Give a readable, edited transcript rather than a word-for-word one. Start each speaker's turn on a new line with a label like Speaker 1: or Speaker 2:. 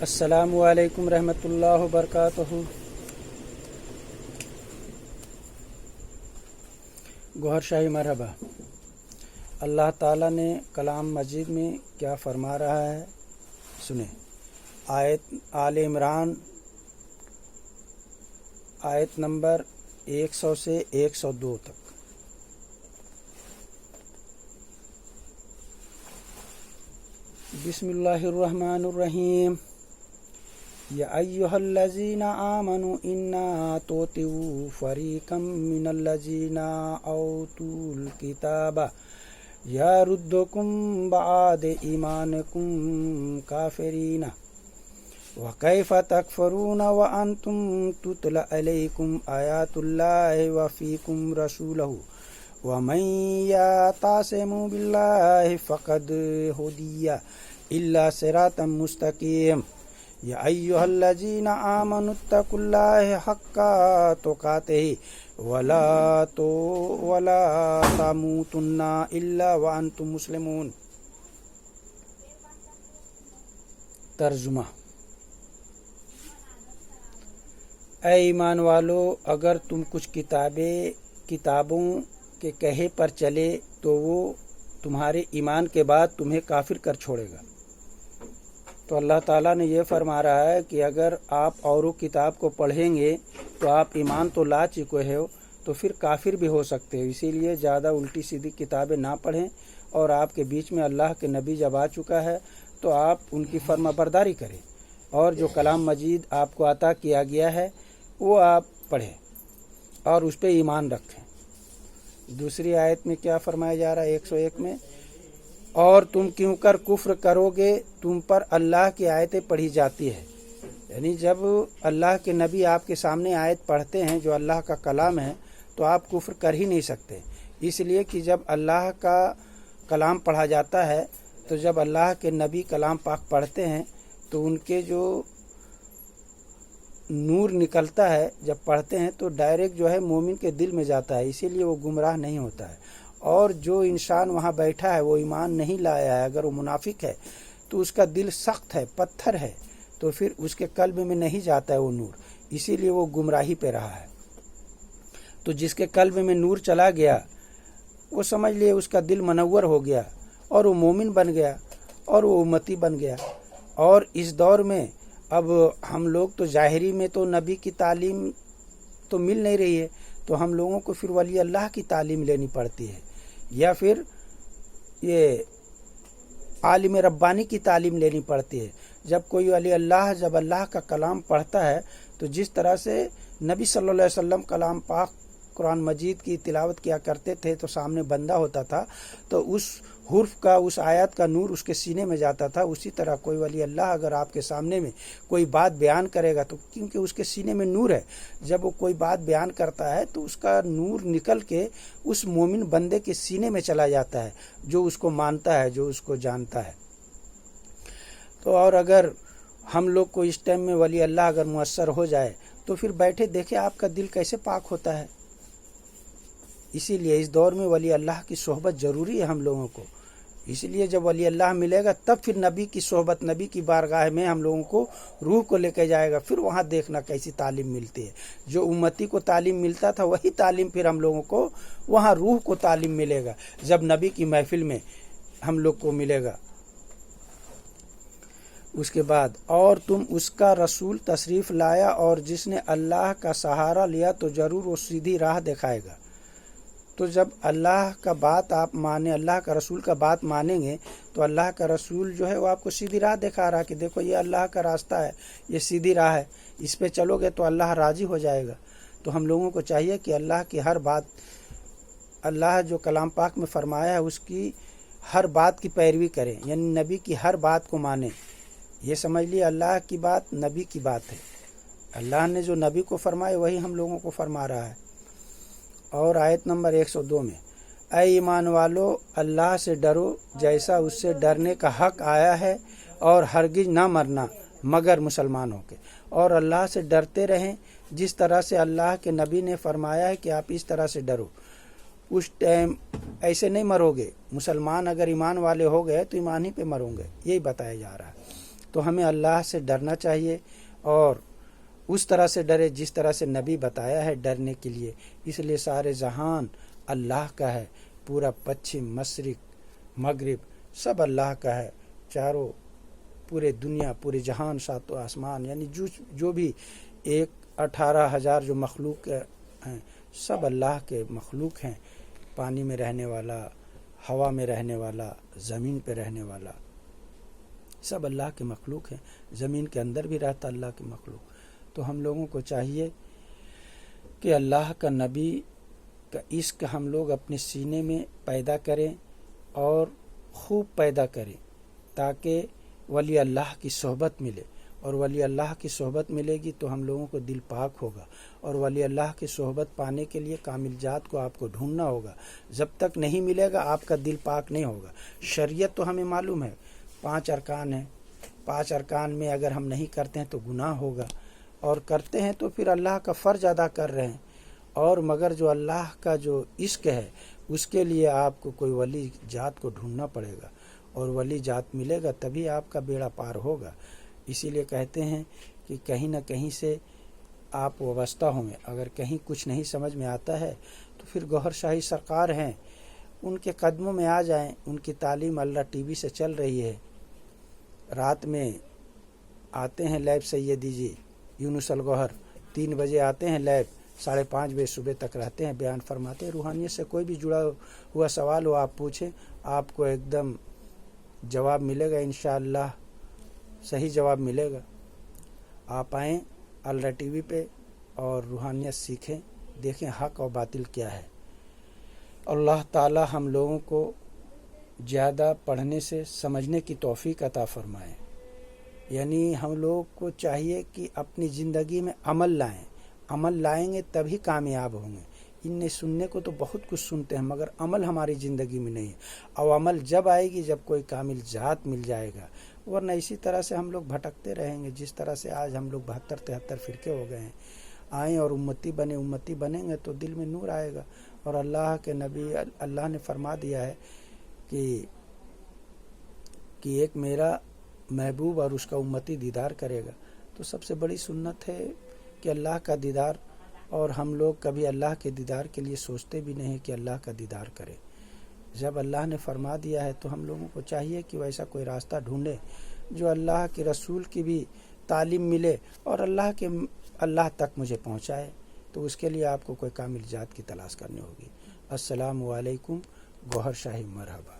Speaker 1: السلام علیکم رحمۃ اللہ وبرکاتہ۔ گوہر شاہی مرحبا۔ اللہ تعالیٰ نے کلام مجید میں کیا فرما رہا ہے سنیں۔ آیت آل عمران آیت نمبر 100 سے 102 تک۔ بسم اللہ الرحمن الرحیم۔ یا ایہا الذین آمنوا انا توتوا فریقا من الذین اوتوا الکتاب یردکم بعد ایمانکم کافرین وکیف تکفرون وانتم تتلی علیکم آیات اللہ وفیکم رسولہ ومن یعتصم باللہ فقد ہدی الی صراطا مستقیم۔ یا ایہا الذین آمنوا اتقوا اللہ حق تقاتہ ولا تموتن الا وانتم مسلمون۔ ترجمہ۔ اے ایمان والو، اگر تم کچھ کتابوں کے کہے پر چلے تو وہ تمہارے ایمان کے بعد تمہیں کافر کر چھوڑے گا۔ تو اللہ تعالیٰ نے یہ فرما رہا ہے کہ اگر آپ اوروں کتاب کو پڑھیں گے تو آپ ایمان تو لا چکے ہو تو پھر کافر بھی ہو سکتے ہو۔ اسی لیے زیادہ الٹی سیدھی کتابیں نہ پڑھیں، اور آپ کے بیچ میں اللہ کے نبی جب آ چکا ہے تو آپ ان کی فرما برداری کریں، اور جو کلام مجید آپ کو عطا کیا گیا ہے وہ آپ پڑھیں اور اس پہ ایمان رکھیں۔ دوسری آیت میں کیا فرمایا جا رہا ہے 101 میں؟ اور تم کیوں کر کفر کرو گے، تم پر اللہ کی آیتیں پڑھی جاتی ہے۔ یعنی جب اللہ کے نبی آپ کے سامنے آیت پڑھتے ہیں جو اللہ کا کلام ہے تو آپ کفر کر ہی نہیں سکتے، اس لیے کہ جب اللہ کا کلام پڑھا جاتا ہے تو جب اللہ کے نبی کلام پاک پڑھتے ہیں تو ان کے جو نور نکلتا ہے جب پڑھتے ہیں تو ڈائریکٹ جو ہے مومن کے دل میں جاتا ہے، اسی لیے وہ گمراہ نہیں ہوتا ہے۔ اور جو انسان وہاں بیٹھا ہے وہ ایمان نہیں لایا ہے، اگر وہ منافق ہے تو اس کا دل سخت ہے، پتھر ہے، تو پھر اس کے قلب میں نہیں جاتا ہے وہ نور، اسی لیے وہ گمراہی پہ رہا ہے۔ تو جس کے قلب میں نور چلا گیا وہ سمجھ لیے اس کا دل منور ہو گیا اور وہ مومن بن گیا اور وہ امتی بن گیا۔ اور اس دور میں اب ہم لوگ تو ظاہری میں تو نبی کی تعلیم تو مل نہیں رہی ہے، تو ہم لوگوں کو پھر ولی اللہ کی تعلیم لینی پڑتی ہے، یا پھر یہ عالم ربانی کی تعلیم لینی پڑتی ہے۔ جب کوئی ولی اللہ جب اللہ کا کلام پڑھتا ہے تو جس طرح سے نبی صلی اللہ علیہ وسلم کلام پاک قرآن مجید کی تلاوت کیا کرتے تھے تو سامنے بندہ ہوتا تھا تو اس حرف کا، اس آیات کا نور اس کے سینے میں جاتا تھا، اسی طرح کوئی ولی اللہ اگر آپ کے سامنے میں کوئی بات بیان کرے گا تو کیونکہ اس کے سینے میں نور ہے، جب وہ کوئی بات بیان کرتا ہے تو اس کا نور نکل کے اس مومن بندے کے سینے میں چلا جاتا ہے جو اس کو مانتا ہے، جو اس کو جانتا ہے۔ تو اور اگر ہم لوگ کو اس ٹائم میں ولی اللہ اگر مؤثر ہو جائے تو پھر بیٹھے دیکھیں آپ کا دل کیسے پاک ہوتا ہے۔ اسی لیے اس دور میں ولی اللہ کی صحبت ضروری ہے ہم لوگوں کو۔ اس لیے جب ولی اللہ ملے گا تب پھر نبی کی صحبت، نبی کی بارگاہ میں ہم لوگوں کو روح کو لے کے جائے گا، پھر وہاں دیکھنا کیسی تعلیم ملتی ہے۔ جو امتی کو تعلیم ملتا تھا وہی تعلیم پھر ہم لوگوں کو وہاں روح کو تعلیم ملے گا جب نبی کی محفل میں ہم لوگ کو ملے گا۔ اس کے بعد اور تم اس کا رسول تشریف لایا، اور جس نے اللہ کا سہارا لیا تو ضرور وہ سیدھی راہ دکھائے گا۔ تو جب اللہ کا بات آپ مانیں، اللہ کا رسول کا بات مانیں گے تو اللہ کا رسول جو ہے وہ آپ کو سیدھی راہ دکھا رہا ہے کہ دیکھو یہ اللہ کا راستہ ہے، یہ سیدھی راہ ہے، اس پہ چلو گے تو اللہ راضی ہو جائے گا۔ تو ہم لوگوں کو چاہیے کہ اللہ کی ہر بات، اللہ جو کلام پاک میں فرمایا ہے اس کی ہر بات کی پیروی کریں، یعنی نبی کی ہر بات کو مانیں۔ یہ سمجھ لیے اللہ کی بات نبی کی بات ہے، اللہ نے جو نبی کو فرمایا وہی ہم لوگوں کو فرما رہا ہے۔ اور آیت نمبر 102 میں اے ایمان والو، اللہ سے ڈرو جیسا اس سے ڈرنے کا حق آیا ہے، اور ہرگز نہ مرنا مگر مسلمان ہو کے، اور اللہ سے ڈرتے رہیں جس طرح سے اللہ کے نبی نے فرمایا ہے کہ آپ اس طرح سے ڈرو۔ اس ٹائم ایسے نہیں مرو گے، مسلمان اگر ایمان والے ہو گئے تو ایمان ہی پہ مروں گے، یہی بتایا جا رہا ہے۔ تو ہمیں اللہ سے ڈرنا چاہیے اور اس طرح سے ڈرے جس طرح سے نبی بتایا ہے ڈرنے کے لیے. اس لیے سارے جہان اللہ کا ہے، پورا پچھم مشرق مغرب سب اللہ کا ہے. چاروں پورے دنیا پورے جہان ساتوں آسمان یعنی جو بھی 18,000 جو مخلوق ہیں سب اللہ کے مخلوق ہیں. پانی میں رہنے والا، ہوا میں رہنے والا، زمین پہ رہنے والا سب اللہ کے مخلوق ہیں. زمین کے اندر بھی رہتا اللہ کے مخلوق. تو ہم لوگوں کو چاہیے کہ اللہ کا نبی کا عشق ہم لوگ اپنے سینے میں پیدا کریں اور خوب پیدا کریں تاکہ ولی اللہ کی صحبت ملے. اور ولی اللہ کی صحبت ملے گی تو ہم لوگوں کو دل پاک ہوگا. اور ولی اللہ کی صحبت پانے کے لیے کامل ذات کو آپ کو ڈھونڈنا ہوگا. جب تک نہیں ملے گا آپ کا دل پاک نہیں ہوگا. شریعت تو ہمیں معلوم ہے 5 ارکان ہیں. 5 ارکان میں اگر ہم نہیں کرتے ہیں تو گناہ ہوگا، اور کرتے ہیں تو پھر اللہ کا فرض ادا کر رہے ہیں. اور مگر جو اللہ کا جو عشق ہے اس کے لیے آپ کو کوئی ولی ذات کو ڈھونڈنا پڑے گا، اور ولی ذات ملے گا تبھی آپ کا بیڑا پار ہوگا. اسی لیے کہتے ہیں کہ کہیں نہ کہیں سے آپ وابستہ ہوں گے. اگر کہیں کچھ نہیں سمجھ میں آتا ہے تو پھر گوہر شاہی سرکار ہیں، ان کے قدموں میں آ جائیں. ان کی تعلیم اللہ ٹی وی سے چل رہی ہے. رات میں آتے ہیں لیب سیدی جی یونس الگوہر، 3 بجے آتے ہیں لیب، 5:30 بجے صبح تک رہتے ہیں، بیان فرماتے ہیں. روحانیت سے کوئی بھی جڑا ہوا سوال ہو آپ پوچھیں، آپ کو ایک دم جواب ملے گا. انشاءاللہ صحیح جواب ملے گا. آپ آئیں اللہ ٹی وی پہ اور روحانیت سیکھیں، دیکھیں حق اور باطل کیا ہے. اللہ تعالی ہم لوگوں کو زیادہ پڑھنے سے سمجھنے کی توفیق عطا فرمائے. یعنی ہم لوگ کو چاہیے کہ اپنی زندگی میں عمل لائیں. عمل لائیں گے تبھی کامیاب ہوں گے. ان سننے کو تو بہت کچھ سنتے ہیں مگر عمل ہماری زندگی میں نہیں ہے. اور عمل جب آئے گی جب کوئی کامل ذات مل جائے گا، ورنہ اسی طرح سے ہم لوگ بھٹکتے رہیں گے. جس طرح سے آج ہم لوگ 72-73 فرقے ہو گئے ہیں. آئیں اور امتی بنیں گے تو دل میں نور آئے گا. اور اللہ کے نبی اللہ نے فرما دیا ہے کہ ایک میرا محبوب اور اس کا امتی دیدار کرے گا. تو سب سے بڑی سنت ہے کہ اللہ کا دیدار. اور ہم لوگ کبھی اللہ کے دیدار کے لیے سوچتے بھی نہیں کہ اللہ کا دیدار کرے. جب اللہ نے فرما دیا ہے تو ہم لوگوں کو چاہیے کہ ویسا کوئی راستہ ڈھونڈے جو اللہ کے رسول کی بھی تعلیم ملے اور اللہ تک مجھے پہنچائے. تو اس کے لیے آپ کو کوئی کامل ذات کی تلاش کرنی ہوگی. السلام علیکم. گوہر شاہی مرحبا.